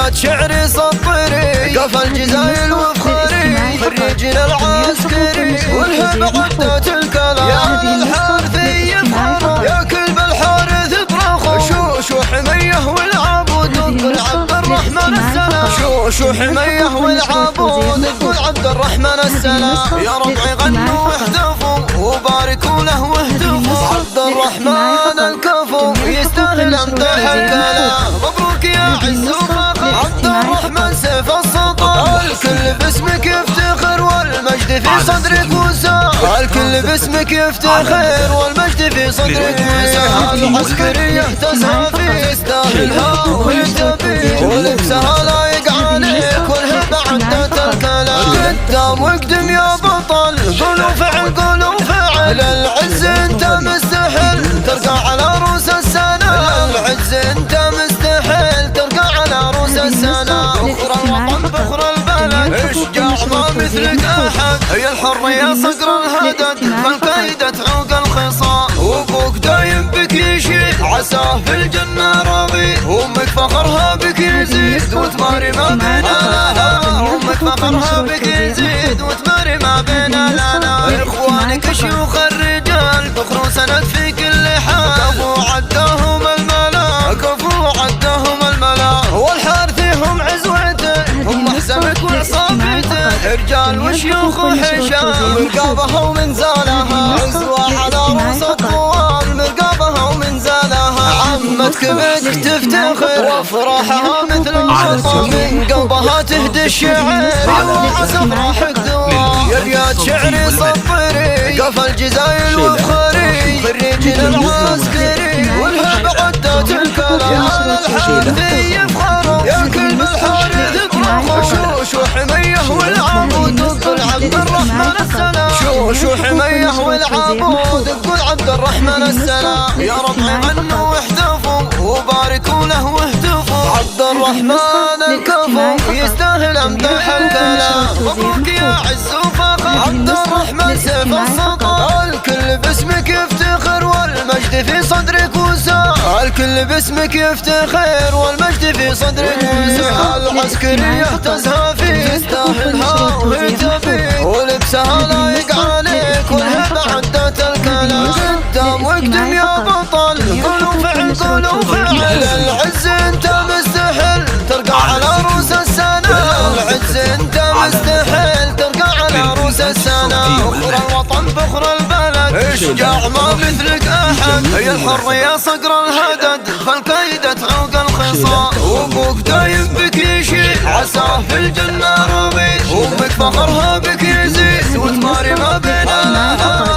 ابيات شعري سطري قف الجزايل وفخري خريجنا العسكري والهب عدة الكلام يا الحارثي يفخر يا كلب الحارث برخو شو حميه والعبود قل عبد الرحمن السلام شو حميه والعبود قل عبد الرحمن السلام يا ربعي غنوا واحتفوا وباركوا له واهتفوا عبد الرحمن الكفو يستاهل امدح الكلام مبروك يا عز وفخر عبد الرحمن سيف السلطان الكل باسمك يفتخر والمجد في صدرك وسام الكل باسمك يفتخر والمجد في صدرك وسام العسكرية تسعى فيه يستاهلها ويهتفي ولبسها لايق عليك والهبة عدة الكلام قدام واقدم يا بطل قولوا فعل قولوا فعل العز انت مستحيل ترقى على رؤوس السنة العز انت مستحيل ترقى على رؤوس السنة بخر الوطن بخر البلد اشجاع ما مثلك احد هي الحرية صقر الهدد فالكيدة تعوق الخصام وابوك دايم بك يشيد عساه في الجنة راضي امك فخرها بك يزيد وتماري ما بين لها امك فخرها بك يزيد وتماري ما بين لنا اخوانك شيوخ الرجال بخروا سند في كل حال كفو عدهم الملا كفو عدهم الملا والحارثي هم عزوته هم حسبك وعصابته رجال وشيوخ وحشام مرقابها ومنزالها عزوة على رؤوس الطوال مرقابها ومنزالها عمتك بك تفتخر وافراحها مثل الوطن من قلبها تهدي الشعر وعسى افراحك دوام يا ابيات شعري سطري قف الجزايل وفخري خريجنا العسكري والهب عدة الكلام يا الحارثي يفخر يا كلب الحارث برخو شو حميه والعبود قل عبد الرحمن السلام شو حميه والعبود قل عبد الرحمن السلام يا ربعي غنوا واحتفوا وباركوا له واهتفوا عبد الرحمن الكفو يستاهل امدح الكلام مبروك يا عز وفخر عبد الرحمن سيف السلطان الكل باسمك يفتخر والمجد في صدرك وسام الكل باسمك يفتخر والمجد في صدرك وسام العسكرية تزهى فيه يستاهلها ويهتفي ولبسها لايق عليك والهبة عدة الكلام قدام واقدم يا بطل قولوا فعل قولوا فعل العز انت مستحيل ترقى على رؤوس السنة العز انت مستحيل ترقى على رؤوس السنة بخر الوطن بخر البلد اشجاع ما مثلك احد هي الحرية صقر الهدد فالكيدة تعوق الخصام وابوك دايم بك يشيد عساه في الجنة راضي امك فخرها بك يزيد وتماري ما بين لنا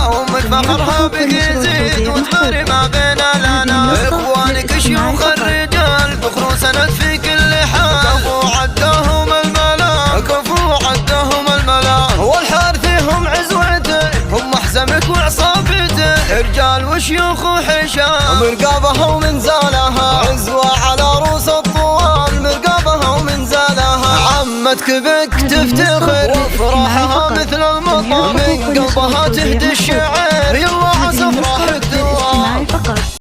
امك فخرها بك يزيد وتماري ما بين لنا اخوانك شيوخ الرجال بخروا سند في كل حال كفو عدهم الملا كفو عدهم الملا والحارثي هم عزوته هم حزمك وعصابته رجال وشيوخ وحشام مرقابها ومنزالها عزوة